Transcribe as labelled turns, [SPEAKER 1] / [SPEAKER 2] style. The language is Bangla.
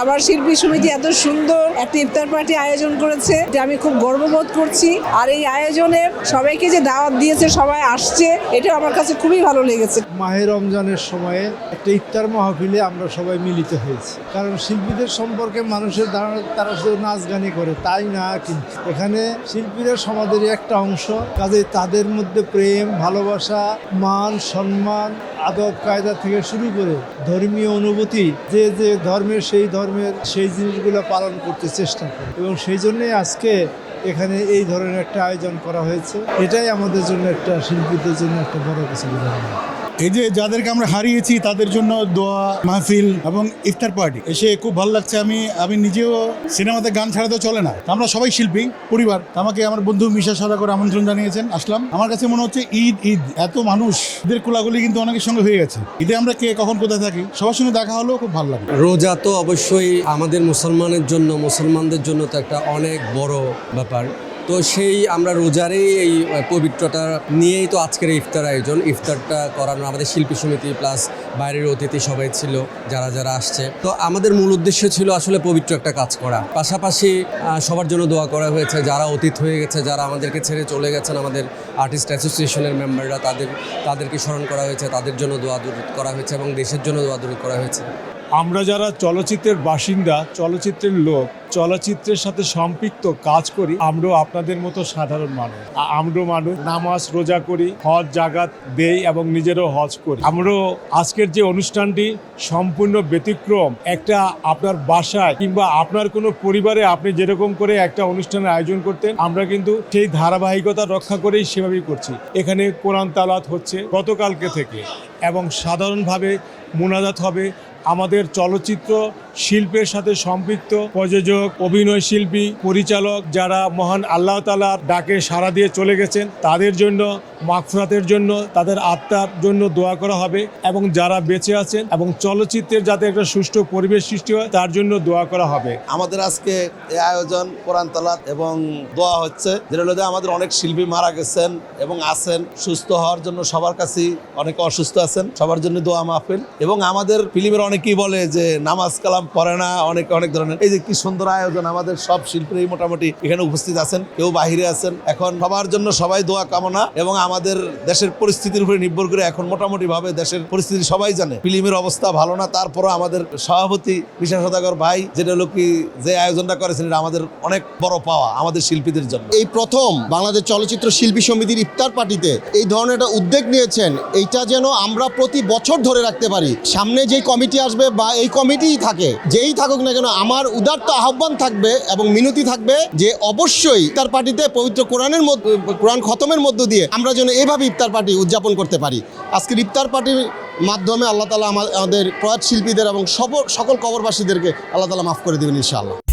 [SPEAKER 1] আমার শিল্পী সমিতি এত সুন্দর একটা ইফতার পার্টি আয়োজন করেছে, এটা আমি খুব গর্ববোধ করছি। আর এই আয়োজনে সবাইকে যে দাওয়াত দিয়েছে, সবাই আসছে, এটা আমার কাছে খুবই ভালো লেগেছে।
[SPEAKER 2] মাহে রমজানের সময়ে একটা ইফতার মাহফিলে আমরা সবাই মিলিত হয়েছি, কারণ শিল্পীদের সম্পর্কে মানুষের ধারণা তারা শুধু নাচ গানি করে তাই না, কিন্তু এখানে শিল্পীরা সমাজের একটা অংশ, কাজে তাদের মধ্যে প্রেম, ভালোবাসা, মান, সম্মান, আদব কায়দা থেকে শুরু করে ধর্মীয় অনুভূতি, যে যে ধর্মের সেই জিনিসগুলো পালন করতে চেষ্টা করে, এবং সেই জন্যই আজকে এখানে এই ধরনের একটা আয়োজন করা হয়েছে। এটাই আমাদের জন্য একটা শিল্পীদের জন্য একটা বড় কিছু।
[SPEAKER 3] এই যে যাদেরকে আমরা হারিয়েছি তাদের জন্য দোয়া মাহফিল এবং ইফতার পার্টি এসে খুব ভালো লাগছে। আমি নিজেও সিনেমাতে গান ছাড়া তো চলে না, আমরা সবাই শিল্পী পরিবার। আমাকে আমার বন্ধু মিশা সদাগর আমন্ত্রণ জানিয়েছেন, আসলাম। আমার কাছে মনে হচ্ছে ঈদ এত মানুষদের কোলাগুলি কিন্তু অনেকের সঙ্গে হয়ে গেছে। ঈদে আমরা কে কখন কোথায় থাকি, সবার সঙ্গে দেখা হলেও খুব ভালো লাগে।
[SPEAKER 4] রোজা তো অবশ্যই আমাদের মুসলমানদের জন্য তো একটা অনেক বড় ব্যাপার। তো সেই আমরা রোজারই এই পবিত্রতা নিয়েই তো আজকের ইফতার আয়োজন। ইফতারটা করানো আমাদের শিল্পী সমিতি প্লাস বাইরের অতিথি সবাই ছিল, যারা আসছে। তো আমাদের মূল উদ্দেশ্য ছিল আসলে পবিত্র একটা কাজ করা, পাশাপাশি সবার জন্য দোয়া করা হয়েছে। যারা অতীত হয়ে গেছে, যারা আমাদেরকে ছেড়ে চলে গেছেন, আমাদের আর্টিস্ট অ্যাসোসিয়েশনের মেম্বাররা, তাদেরকে স্মরণ করা হয়েছে, তাদের জন্য দোয়া দরুদ করা হয়েছে এবং দেশের জন্য দোয়া দরুদ করা হয়েছে।
[SPEAKER 5] আমরা যারা চলচ্চিত্রের বাসিন্দা, চলচ্চিত্রের লোক, চলচ্চিত্রের সাথে সম্পৃক্ত কাজ করি, আমরাও আপনাদের মতো সাধারণ মানুষ নামাজ রোজা করি, হজ জাকাত দেই এবং নিজেরও হজ করি। আমরাও আজকের যে অনুষ্ঠানটি সম্পূর্ণ ব্যতিক্রম। একটা আপনার বাসায় কিংবা আপনার কোনো পরিবারে আপনি যেরকম করে একটা অনুষ্ঠানের আয়োজন করতেন, আমরা কিন্তু সেই ধারাবাহিকতা রক্ষা করেই সেভাবেই করছি। এখানে কোরআন তালাওয়াত হচ্ছে গতকালকে থেকে, এবং সাধারণভাবে মুনাজাত হবে। আমাদের চলচ্চিত্র শিল্পের সাথে সম্পৃক্ত প্রযোজক, অভিনয় শিল্পী, পরিচালক যারা মহান আল্লাহ তাআলার ডাকে সাড়া দিয়ে চলে গেছেন, তাদের জন্য মাগফিরাতের জন্য, তাদের আত্মার জন্য দোয়া করা হবে, এবং যারা বেঁচে আছেন এবং চলচ্চিত্রের যাতে একটা সুষ্ঠু পরিবেশ সৃষ্টি হয় তার জন্য দোয়া করা হবে।
[SPEAKER 6] আমাদের আজকে এই আয়োজন কোরআন তালাওয়াত এবং দোয়া হচ্ছে, যেটা হলো আমাদের অনেক শিল্পী মারা গেছেন এবং আছেন। সুস্থ হওয়ার জন্য সবার কাছেই, অনেকে অসুস্থ আছেন, সবার জন্য দোয়া মাহফিল। এবং আমাদের ফিল্মের অনেকেই বলে যে নামাজ কালাম পড়ে না, অনেক ধরনের। এই যে কি সুন্দর আয়োজন, আমাদের সব শিল্পীরাই মোটামুটি এখানে উপস্থিত আছেন, কেউ বাহিরে আছেন। এখন সবার জন্য সবাই দোয়া কামনা, এবং আমাদের দেশের পরিস্থিতির উপরে নির্ভর করে এখন মোটামুটি ভাবে দেশের পরিস্থিতি সবাই জানে, ফিল্মের অবস্থা ভালো না। তারপরও আমাদের সভাপতি মিশা সদাগর ভাই যেটা হলো কি যে আয়োজনটা করেছেন, এটা আমাদের অনেক বড় পাওয়া আমাদের শিল্পীদের জন্য।
[SPEAKER 7] এই প্রথম বাংলাদেশ চলচ্চিত্র শিল্পী সমিতির ইফতার পার্টিতে এই ধরনের একটা উদ্যোগ নিয়েছেন। এইটা যেন আমরা প্রতি বছর ধরে রাখতে পারি। সামনে যেই কমিটি আসবে বা এই কমিটিই থাকে, যেই থাকুক না কেন, আমার উদাত্ত আহ্বান থাকবে এবং মিনতি থাকবে যে অবশ্যই ইফতার পার্টিতে পবিত্র কোরআন খতমের মধ্য দিয়ে আমরা যেন এভাবে ইফতার পার্টি উদযাপন করতে পারি। আজকের ইফতার পার্টির মাধ্যমে আল্লাহ তাআলা আমাদের প্রয়াত শিল্পীদের এবং সকল কবরবাসীদেরকে আল্লাহ তাআলা মাফ করে দেবেন ইনশাআল্লাহ।